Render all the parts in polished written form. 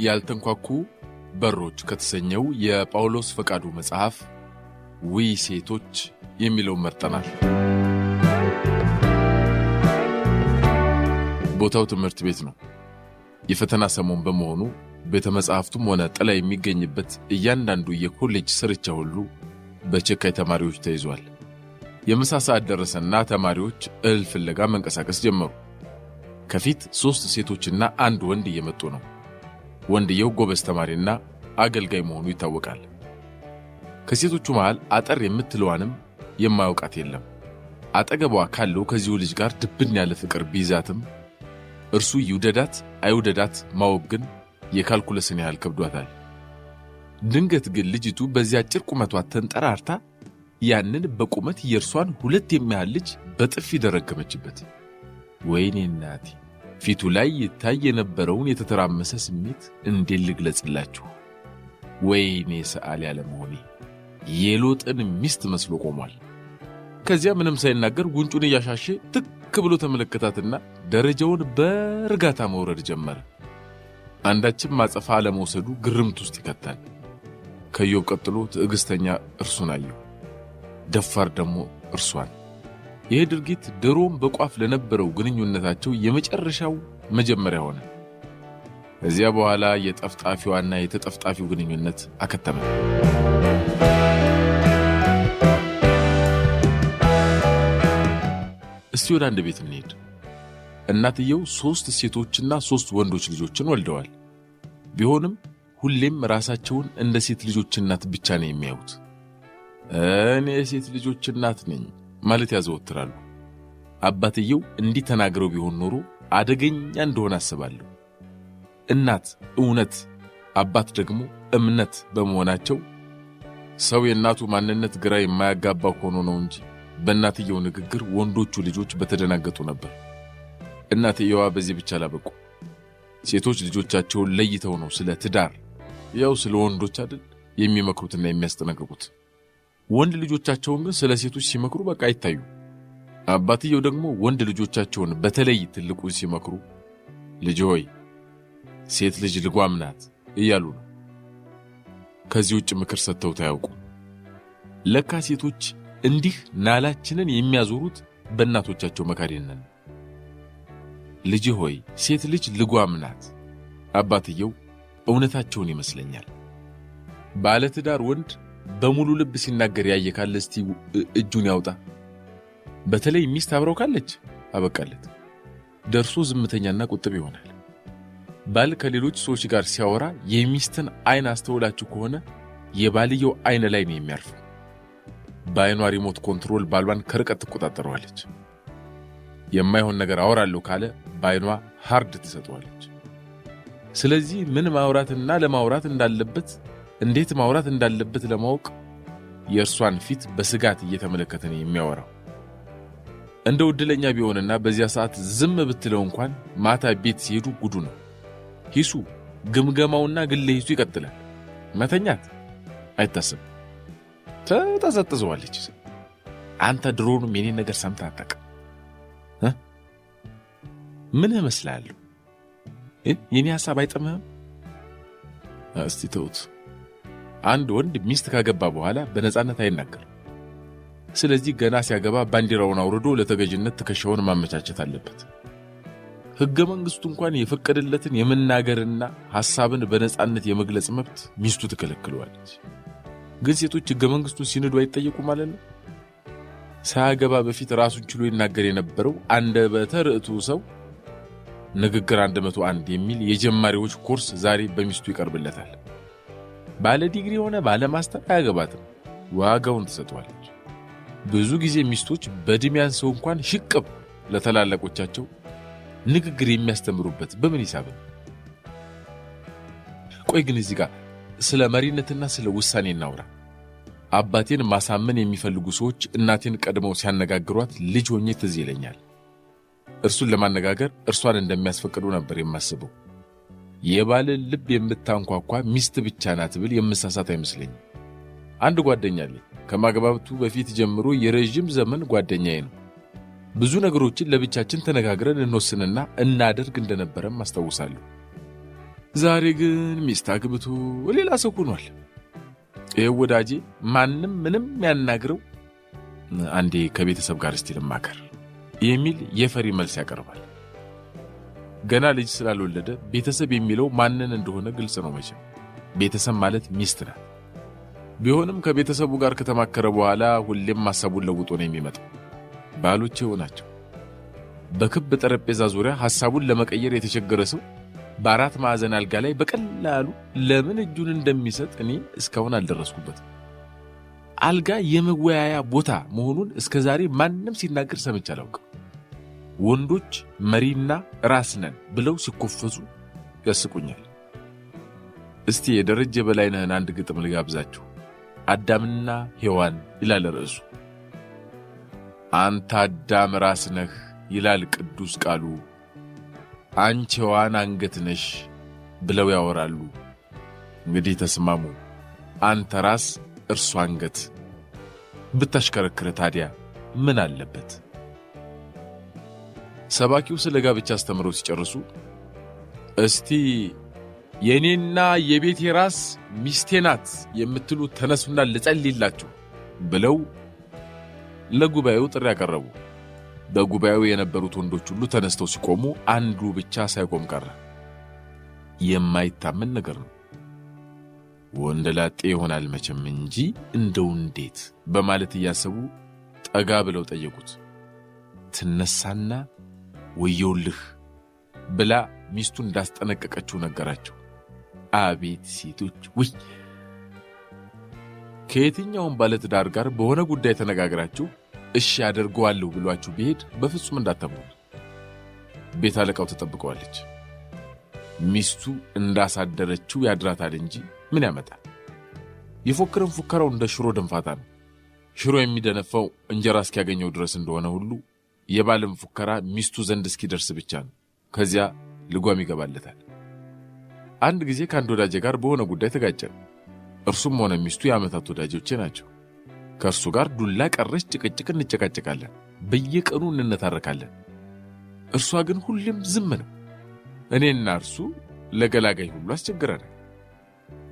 ያልተንኳኩ በሮች ከተሰኘው የጳውሎስ ፈቃዱ መጽሐፍ ውይ ሴቶች የሚለውን መርጠናል። ቦታው ትምህርት ቤት ነው። የፈተና ሰሞን በመሆኑ ቤተ መጻሕፍቱም ሆነ ጥላ የሚገኝበት እያንዳንዱ የኮሌጅ ስርቻ ሁሉ በቸካይ ተማሪዎች ተይዟል። የምሳ ሰዓት ደረሰና ተማሪዎች እህል ፍለጋ መንቀሳቀስ ጀመሩ። ከፊት 3 ሴቶችና አንድ ወንድ እየመጡ ነው። ወንድየው ጎበዝ ተማሪና አገልጋይ መሆኑ ይታወቃል። ከሴቶቹ መሃል አጠር የምትለዋንም የማያውቃት የለም። አጠገቧ ካለው ከዚሁ ልጅ ጋር ድብን ያለ ፍቅር ቢይዛትም እርሱ ይውደዳት አይውደዳት ማወቅ ግን የካልኩለስን ያህል ከብዷታል። ድንገት ግን ልጅቱ በዚያ አጭር ቁመቷ ተንጠራርታ ያንን በቁመት የእርሷን 2 የሚያህል ልጅ በጥፊ ደረገመችበት። ወይኔ እናቴ! ፊቱ ላይ ይታይ የነበረውን የተተራመሰ ስሜት እንዴት ልግለጽላችሁ? ወይኔ ሰዓሊ ያለመሆኔ! የሎጥን ሚስት መስሎ ቆሟል። ከዚያ ምንም ሳይናገር ጉንጩን እያሻሸ ትክ ብሎ ተመለከታትና ደረጃውን በእርጋታ መውረድ ጀመረ። አንዳችም ማጸፋ አለመውሰዱ ግርምት ውስጥ ይከታል። ከኢዮብ ቀጥሎ ትዕግስተኛ እርሱን አየሁ፣ ደፋር ደግሞ እርሷን። ይህ ድርጊት ድሮም በቋፍ ለነበረው ግንኙነታቸው የመጨረሻው መጀመሪያ ሆነ። ከዚያ በኋላ የጠፍጣፊዋና የተጠፍጣፊው ግንኙነት አከተመ። እስቲ ወደ አንድ ቤት እንሄድ። እናትየው 3 ሴቶችና 3 ወንዶች ልጆችን ወልደዋል። ቢሆንም ሁሌም ራሳቸውን እንደ ሴት ልጆች እናት ብቻ ነው የሚያዩት። እኔ የሴት ልጆች እናት ነኝ ማለት ያዘወትራሉ። አባትየው እንዲህ ተናግረው ቢሆን ኖሮ አደገኛ እንደሆነ አስባለሁ። እናት እውነት፣ አባት ደግሞ እምነት በመሆናቸው ሰው የእናቱ ማንነት ግራ የማያጋባ ሆኖ ነው እንጂ በእናትየው ንግግር ወንዶቹ ልጆች በተደናገጡ ነበር። እናትየዋ በዚህ ብቻ አላበቁ። ሴቶች ልጆቻቸውን ለይተው ነው ስለ ትዳር፣ ያው ስለ ወንዶች አይደል የሚመክሩትና የሚያስጠነቅቁት። ወንድ ልጆቻቸውን ግን ስለ ሴቶች ሲመክሩ በቃ አይታዩ። አባትየው ደግሞ ወንድ ልጆቻቸውን በተለይ ትልቁን ሲመክሩ ልጅ ሆይ ሴት ልጅ ልጓም ናት እያሉ ነው። ከዚህ ውጭ ምክር ሰጥተው ታያውቁ። ለካ ሴቶች እንዲህ ናላችንን የሚያዞሩት በእናቶቻቸው መካሪነት። ልጅ ሆይ ሴት ልጅ ልጓም ናት። አባትየው እውነታቸውን ይመስለኛል። ባለትዳር ወንድ በሙሉ ልብ ሲናገር ያየ ካለ እስቲ እጁን ያውጣ። በተለይ ሚስት አብረው ካለች አበቃለት። ደርሶ ዝምተኛና ቁጥብ ይሆናል። ባል ከሌሎች ሰዎች ጋር ሲያወራ የሚስትን አይን አስተውላችሁ ከሆነ የባልየው አይን ላይ ነው የሚያርፈው። በአይኗ ሪሞት ኮንትሮል ባሏን ከርቀት ትቆጣጠረዋለች። የማይሆን ነገር አወራለሁ ካለ በአይኗ ሃርድ ትሰጠዋለች። ስለዚህ ምን ማውራትና ለማውራት እንዳለበት፣ እንዴት ማውራት እንዳለበት ለማወቅ የእርሷን ፊት በስጋት እየተመለከተ ነው የሚያወራው። እንደው ዕድለኛ ቢሆንና በዚያ ሰዓት ዝም ብትለው እንኳን ማታ ቤት ሲሄዱ ጉዱ ነው። ሂሱ ግምገማውና ግለ ሂሱ ይቀጥላል። መተኛት አይታሰብ። ተጠዘጥዘዋለች። አንተ ድሮውንም የኔን ነገር ሰምተህ አታውቅም። ምን እመስላለሁ? የኔ ሐሳብ አይጥምህም? እስቲ ተውት። አንድ ወንድ ሚስት ካገባ በኋላ በነጻነት አይናገርም። ስለዚህ ገና ሲያገባ ባንዲራውን አውርዶ ለተገዥነት ትከሻውን ማመቻቸት አለበት። ሕገ መንግሥቱ እንኳን የፈቀደለትን የመናገርና ሐሳብን በነጻነት የመግለጽ መብት ሚስቱ ትከለክለዋለች። ግን ሴቶች ሕገ መንግሥቱን ሲንዱ አይጠየቁ ማለት ነው። ሳያገባ በፊት ራሱን ችሎ ይናገር የነበረው አንደበተ ርቱዕ ሰው ንግግር 101 የሚል የጀማሪዎች ኮርስ ዛሬ በሚስቱ ይቀርብለታል። ባለ ዲግሪ ሆነ ባለ ማስተር አያገባትም፣ ዋጋውን ትሰጠዋለች። ብዙ ጊዜ ሚስቶች በዕድሜያን ሰው እንኳን ሽቅብ ለተላላቆቻቸው ንግግር የሚያስተምሩበት በምን ሂሳብ ነው? ቆይ ግን እዚህ ጋር ስለ መሪነትና ስለ ውሳኔ እናውራ። አባቴን ማሳመን የሚፈልጉ ሰዎች እናቴን ቀድመው ሲያነጋግሯት ልጅ ሆኜ ትዝ ይለኛል። እርሱን ለማነጋገር እርሷን እንደሚያስፈቅዱ ነበር የማስበው። የባልን ልብ የምታንኳኳ ሚስት ብቻ ናት ብል የምሳሳት አይመስለኝም። አንድ ጓደኛ አለኝ። ከማግባባቱ በፊት ጀምሮ የረጅም ዘመን ጓደኛዬ ነው። ብዙ ነገሮችን ለብቻችን ተነጋግረን እንወስንና እናደርግ እንደነበረም አስታውሳለሁ። ዛሬ ግን ሚስት አግብቶ ሌላ ሰው ሆኗል። ይሄ ወዳጄ ማንም ምንም ያናግረው አንዴ ከቤተሰብ ጋር እስቲ ልማከር የሚል የፈሪ መልስ ያቀርባል። ገና ልጅ ስላልወለደ ቤተሰብ የሚለው ማንን እንደሆነ ግልጽ ነው። መቼም ቤተሰብ ማለት ሚስት ናት። ቢሆንም ከቤተሰቡ ጋር ከተማከረ በኋላ ሁሌም ሐሳቡን ለውጦ ነው የሚመጣው። ባሎች ይሆናቸው በክብ ጠረጴዛ ዙሪያ ሐሳቡን ለመቀየር የተቸገረ ሰው በአራት ማዕዘን አልጋ ላይ በቀላሉ ለምን እጁን እንደሚሰጥ እኔ እስካሁን አልደረስኩበትም። አልጋ የመወያያ ቦታ መሆኑን እስከዛሬ ማንም ሲናገር ሰምቼ አላውቅም። ወንዶች መሪና ራስ ነን ብለው ሲኮፈሱ ያስቁኛል። እስቲ የደረጀ በላይነህን አንድ ግጥም ልጋብዛችሁ። አዳምና ሔዋን ይላል ርዕሱ። አንተ አዳም ራስ ነህ ይላል ቅዱስ ቃሉ፣ አንቺ ሔዋን አንገት ነሽ ብለው ያወራሉ። እንግዲህ ተስማሙ፣ አንተ ራስ እርሱ አንገት፣ ብታሽከረክረ ታዲያ ምን አለበት? ሰባኪው ስለ ጋብቻ አስተምረው ሲጨርሱ እስቲ የኔና የቤቴ ራስ ሚስቴ ናት የምትሉ ተነሱና ልጸልይላችሁ ብለው ለጉባኤው ጥሪ ያቀረቡ። በጉባኤው የነበሩት ወንዶች ሁሉ ተነስተው ሲቆሙ አንዱ ብቻ ሳይቆም ቀረ። የማይታመን ነገር ነው። ወንድ ላጤ ይሆናል መቼም እንጂ እንደው እንዴት በማለት እያሰቡ ጠጋ ብለው ጠየቁት። ትነሳና ወየውልህ ብላ ሚስቱ እንዳስጠነቀቀችው ነገራቸው። አቤት ሴቶች! ውይ! ከየትኛውም ባለትዳር ጋር በሆነ ጉዳይ ተነጋግራችሁ እሺ አደርገዋለሁ ብሏችሁ ቢሄድ በፍጹም እንዳታምኑት። ቤት አለቃው ተጠብቀዋለች። ሚስቱ እንዳሳደረችው ያድራታል እንጂ ምን ያመጣል? የፎክርን ፉከራው እንደ ሽሮ ደንፋታ ነው። ሽሮ የሚደነፋው እንጀራ እስኪያገኘው ድረስ እንደሆነ ሁሉ የባልም ፉከራ ሚስቱ ዘንድ እስኪደርስ ብቻ ነው። ከዚያ ልጓም ይገባለታል። አንድ ጊዜ ከአንድ ወዳጄ ጋር በሆነ ጉዳይ ተጋጨን። እርሱም ሆነ ሚስቱ የዓመታት ወዳጆቼ ናቸው። ከእርሱ ጋር ዱላ ቀረሽ ጭቅጭቅ እንጨቃጨቃለን፣ በየቀኑ እንነታረካለን። እርሷ ግን ሁሌም ዝም ነው። እኔና እርሱ ለገላጋይ ሁሉ አስቸግረናል።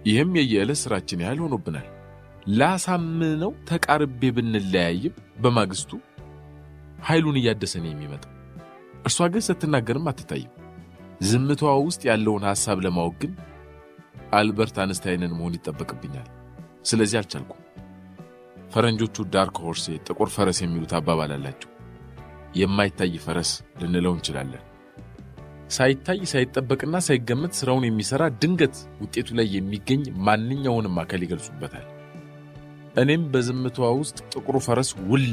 ይህም የየዕለት ሥራችን ያህል ሆኖብናል። ላሳምነው ተቃርቤ ብንለያይም በማግስቱ ኃይሉን እያደሰን የሚመጣው። እርሷ ግን ስትናገርም አትታይም። ዝምታዋ ውስጥ ያለውን ሐሳብ ለማወቅ ግን አልበርት አንስታይንን መሆን ይጠበቅብኛል። ስለዚህ አልቻልኩም። ፈረንጆቹ ዳርክ ሆርስ ጥቁር ፈረስ የሚሉት አባባል አላቸው። የማይታይ ፈረስ ልንለው እንችላለን። ሳይታይ ሳይጠበቅና ሳይገመት ስራውን የሚሰራ ድንገት ውጤቱ ላይ የሚገኝ ማንኛውንም አካል ይገልጹበታል። እኔም በዝምታዋ ውስጥ ጥቁሩ ፈረስ ውል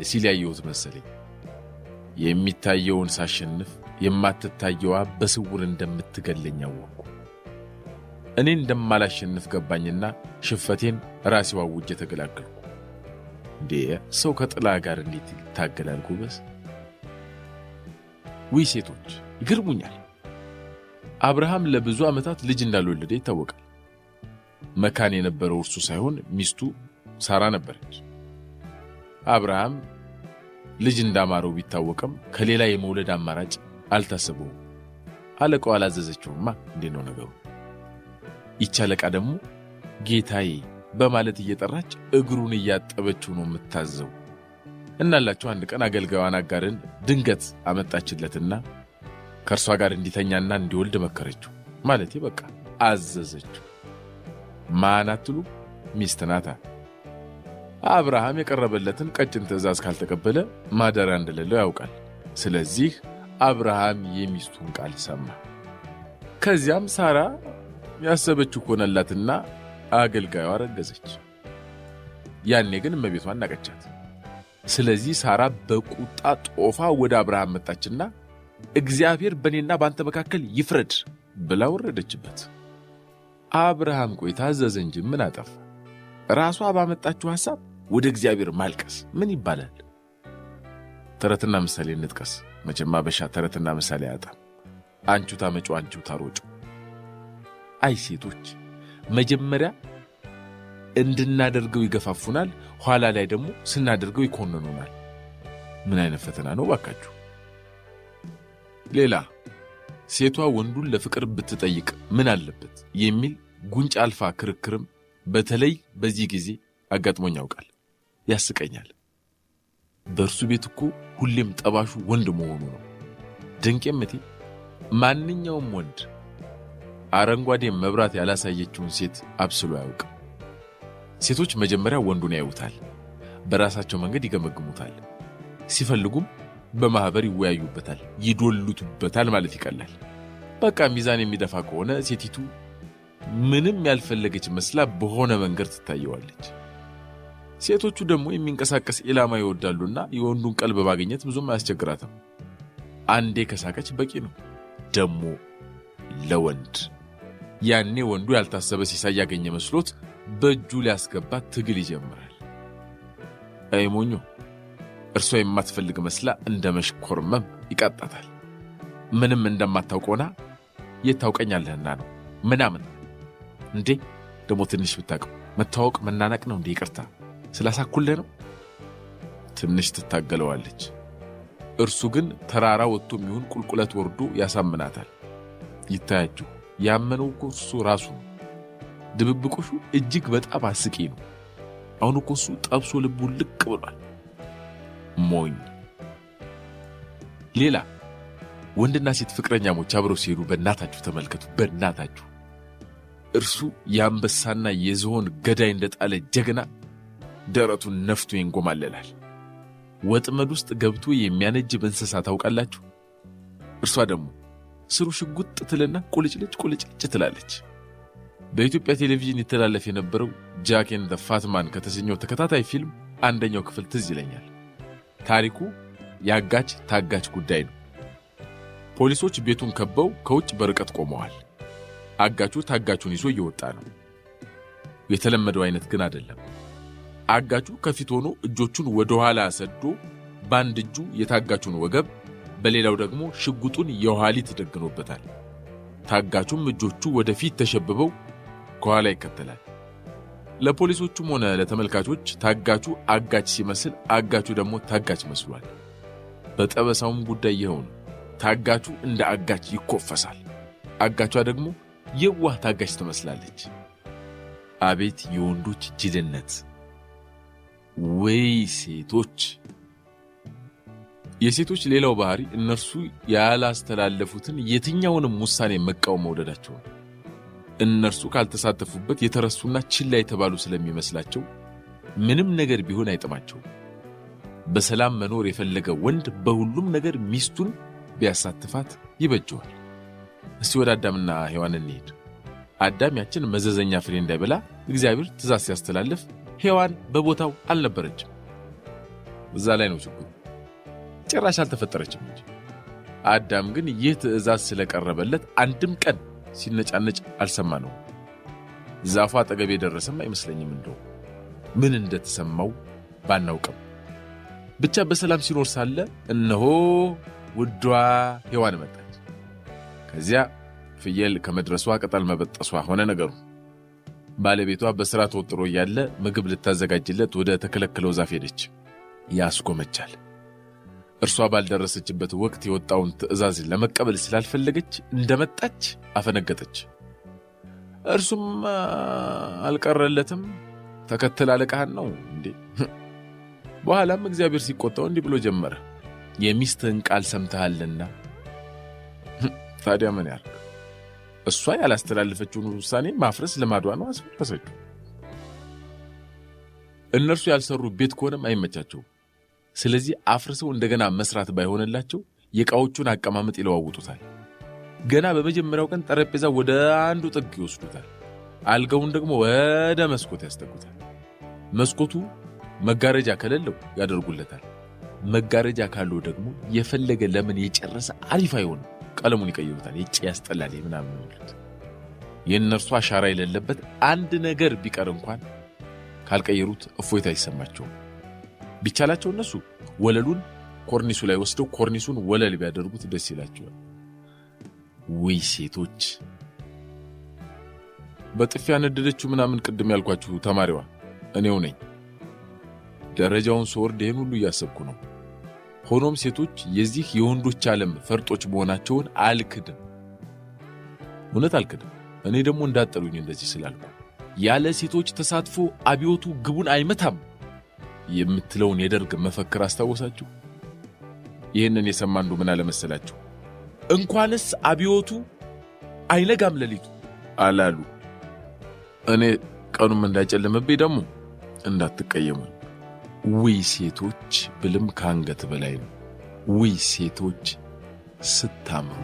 ሲል ያየሁት መሰለኝ። የሚታየውን ሳሸንፍ የማትታየዋ በስውር እንደምትገለኝ አወቅኩ። እኔ እንደማላሸንፍ ገባኝና ሽፈቴን ራሴው አውጄ ተገላገልኩ። እንዴ ሰው ከጥላ ጋር እንዴት ይታገላል ጎበዝ? ውይ ሴቶች ይገርሙኛል። አብርሃም ለብዙ ዓመታት ልጅ እንዳልወለደ ይታወቃል። መካን የነበረው እርሱ ሳይሆን ሚስቱ ሳራ ነበረች። አብርሃም ልጅ እንዳማረው ቢታወቅም ከሌላ የመውለድ አማራጭ አልታሰበውም። አለቃው አላዘዘችውማ። እንዴት ነው ነገሩ? ይህች አለቃ ደግሞ ጌታዬ በማለት እየጠራች እግሩን እያጠበችው ነው የምታዘው። እናላቸው አንድ ቀን አገልጋዩን አጋርን ድንገት አመጣችለትና ከእርሷ ጋር እንዲተኛና እንዲወልድ መከረችው። ማለቴ በቃ አዘዘችው። ማን አትሉ? ሚስት ናታ። አብርሃም የቀረበለትን ቀጭን ትእዛዝ ካልተቀበለ ማደሪያ እንደሌለው ያውቃል። ስለዚህ አብርሃም የሚስቱን ቃል ሰማ። ከዚያም ሳራ ያሰበችው ሆነላትና አገልጋዩ አረገዘች። ያኔ ግን እመቤቷን ናቀቻት። ስለዚህ ሳራ በቁጣ ጦፋ ወደ አብርሃም መጣችና እግዚአብሔር በእኔና በአንተ መካከል ይፍረድ ብላ ወረደችበት። አብርሃም ቆይ ታዘዘ እንጂ ምን አጠፋ? ራሷ ባመጣችው ሐሳብ ወደ እግዚአብሔር ማልቀስ ምን ይባላል? ተረትና ምሳሌ እንጥቀስ። መቼም አበሻ ተረትና ምሳሌ አያጣም። አንቺ ታመጩ አንቺ ታሮጩ። አይ ሴቶች መጀመሪያ እንድናደርገው ይገፋፉናል፣ ኋላ ላይ ደግሞ ስናደርገው ይኮንኑናል። ምን አይነት ፈተና ነው ባካችሁ? ሌላ ሴቷ ወንዱን ለፍቅር ብትጠይቅ ምን አለበት የሚል ጉንጭ አልፋ ክርክርም በተለይ በዚህ ጊዜ አጋጥሞኝ ያውቃል። ያስቀኛል። በእርሱ ቤት እኮ ሁሌም ጠባሹ ወንድ መሆኑ ነው። ድንቄምቴ ማንኛውም ወንድ አረንጓዴ መብራት ያላሳየችውን ሴት አብስሎ አያውቅም። ሴቶች መጀመሪያ ወንዱን ያዩታል፣ በራሳቸው መንገድ ይገመግሙታል፣ ሲፈልጉም በማህበር ይወያዩበታል፣ ይዶሉቱበታል ማለት ይቀላል። በቃ ሚዛን የሚደፋ ከሆነ ሴቲቱ ምንም ያልፈለገች መስላ በሆነ መንገድ ትታየዋለች። ሴቶቹ ደግሞ የሚንቀሳቀስ ኢላማ ይወዳሉና የወንዱን ቀልብ ማግኘት ብዙም አያስቸግራትም። አንዴ ከሳቀች በቂ ነው። ደግሞ ለወንድ ያኔ ወንዱ ያልታሰበ ሲሳይ ያገኘ መስሎት በእጁ ሊያስገባት ትግል ይጀምራል። አይ ሞኞ፣ እርሷ የማትፈልግ መስላ እንደ መሽኮርመም ይቃጣታል። ምንም እንደማታውቀውና የታውቀኛለህና ነው ምናምን። እንዴ ደግሞ ትንሽ ብታውቀው መታወቅ መናናቅ ነው እንዴ? ይቅርታ ስላሳኩልህ ነው። ትንሽ ትታገለዋለች። እርሱ ግን ተራራ ወጥቶ የሚሆን ቁልቁለት ወርዶ ያሳምናታል። ይታያችሁ፣ ያመነው እኮ እርሱ ራሱ ነው። ድብብቆሹ እጅግ በጣም አስቂ ነው። አሁን እኮ እሱ ጠብሶ ልቡ ልቅ ብሏል። ሞኝ። ሌላ ወንድና ሴት ፍቅረኛሞች አብረው ሲሄዱ በእናታችሁ ተመልከቱ። በእናታችሁ እርሱ የአንበሳና የዝሆን ገዳይ እንደጣለ ጀግና ደረቱን ነፍቶ ይንጎማለላል። ወጥመድ ውስጥ ገብቶ የሚያነጅብ እንስሳ ታውቃላችሁ። እርሷ ደግሞ ስሩ ሽጉጥ ትልና ቁልጭልጭ ትላለች። በኢትዮጵያ ቴሌቪዥን ይተላለፍ የነበረው ጃክ ኤንድ ዘ ፋት ማን ከተሰኘው ተከታታይ ፊልም አንደኛው ክፍል ትዝ ይለኛል። ታሪኩ ያጋች ታጋች ጉዳይ ነው። ፖሊሶች ቤቱን ከበው ከውጭ በርቀት ቆመዋል። አጋቹ ታጋቹን ይዞ እየወጣ ነው። የተለመደው አይነት ግን አይደለም። አጋቹ ከፊት ሆኖ እጆቹን ወደ ኋላ ሰዶ በአንድ እጁ የታጋቹን ወገብ፣ በሌላው ደግሞ ሽጉጡን የኋሊት ደግኖበታል። ታጋቹም እጆቹ ወደፊት ተሸብበው ከኋላ ይከተላል። ለፖሊሶቹም ሆነ ለተመልካቾች ታጋቹ አጋች ሲመስል፣ አጋቹ ደግሞ ታጋች መስሏል። በጠበሳውም ጉዳይ ይኸው ነው። ታጋቹ እንደ አጋች ይኮፈሳል፣ አጋቿ ደግሞ የዋህ ታጋች ትመስላለች። አቤት የወንዶች ጅልነት! ወይ ሴቶች! የሴቶች ሌላው ባህሪ እነርሱ ያላስተላለፉትን የትኛውንም ውሳኔ መቃወም መውደዳቸው ነው። እነርሱ ካልተሳተፉበት የተረሱና ችላ የተባሉ ስለሚመስላቸው ምንም ነገር ቢሆን አይጥማቸውም። በሰላም መኖር የፈለገ ወንድ በሁሉም ነገር ሚስቱን ቢያሳትፋት ይበጀዋል። እስቲ ወደ አዳምና ሔዋን እንሄድ። አዳም ያችን መዘዘኛ ፍሬ እንዳይበላ እግዚአብሔር ትእዛዝ ሲያስተላልፍ ሔዋን በቦታው አልነበረችም። እዛ ላይ ነው ችግሩ። ጭራሽ አልተፈጠረችም እንጂ። አዳም ግን ይህ ትእዛዝ ስለቀረበለት አንድም ቀን ሲነጫነጭ አልሰማነውም። ዛፉ አጠገብ የደረሰም አይመስለኝም። እንደው ምን እንደተሰማው ባናውቅም ብቻ በሰላም ሲኖር ሳለ እነሆ ውዷ ሔዋን መጣች። ከዚያ ፍየል ከመድረሷ ቅጠል መበጠሷ ሆነ ነገሩ። ባለቤቷ በሥራ ተወጥሮ እያለ ምግብ ልታዘጋጅለት ወደ ተከለከለው ዛፍ ሄደች። ያስጎመጃል። እርሷ ባልደረሰችበት ወቅት የወጣውን ትእዛዝ ለመቀበል ስላልፈለገች እንደመጣች አፈነገጠች። እርሱም አልቀረለትም። ተከተል አለቃህን ነው እንዴ? በኋላም እግዚአብሔር ሲቆጣው እንዲህ ብሎ ጀመረ፣ የሚስትህን ቃል ሰምተሃልና። ታዲያ ምን ያርግ? እሷ ያላስተላለፈችውን ውሳኔ ማፍረስ ልማዷ ነው። አስፈረሰችው። እነርሱ ያልሰሩ ቤት ከሆነም አይመቻቸውም። ስለዚህ አፍርሰው እንደገና መስራት ባይሆንላቸው የዕቃዎቹን አቀማመጥ ይለዋውጡታል። ገና በመጀመሪያው ቀን ጠረጴዛ ወደ አንዱ ጥግ ይወስዱታል። አልጋውን ደግሞ ወደ መስኮት ያስጠጉታል። መስኮቱ መጋረጃ ከሌለው ያደርጉለታል። መጋረጃ ካለው ደግሞ የፈለገ ለምን የጨረሰ አሪፍ አይሆንም፣ ቀለሙን ይቀይሩታል። የጭ ያስጠላል ምናምን ይሉት። የእነርሱ አሻራ የሌለበት አንድ ነገር ቢቀር እንኳን ካልቀየሩት እፎይታ አይሰማቸውም። ቢቻላቸው እነሱ ወለሉን ኮርኒሱ ላይ ወስደው ኮርኒሱን ወለል ቢያደርጉት ደስ ይላቸዋል። ወይ ሴቶች! በጥፊያ ነደደችው ምናምን ቅድም ያልኳችሁ ተማሪዋ እኔው ነኝ። ደረጃውን ስወርድ ይህን ሁሉ እያሰብኩ ነው። ሆኖም ሴቶች የዚህ የወንዶች ዓለም ፈርጦች መሆናቸውን አልክድም። እውነት አልክድም። እኔ ደግሞ እንዳጠሉኝ እንደዚህ ስላልኩ ያለ ሴቶች ተሳትፎ አብዮቱ ግቡን አይመታም የምትለውን የደርግ መፈክር አስታወሳችሁ? ይህንን የሰማንዱ ምን አለመሰላችሁ? እንኳንስ አብዮቱ አይነጋም ሌሊቱ አላሉ። እኔ ቀኑም እንዳይጨልምብኝ ደግሞ እንዳትቀየሙኝ ውይ ሴቶች ብልም ከአንገት በላይ ነው። ውይ ሴቶች ስታምሩ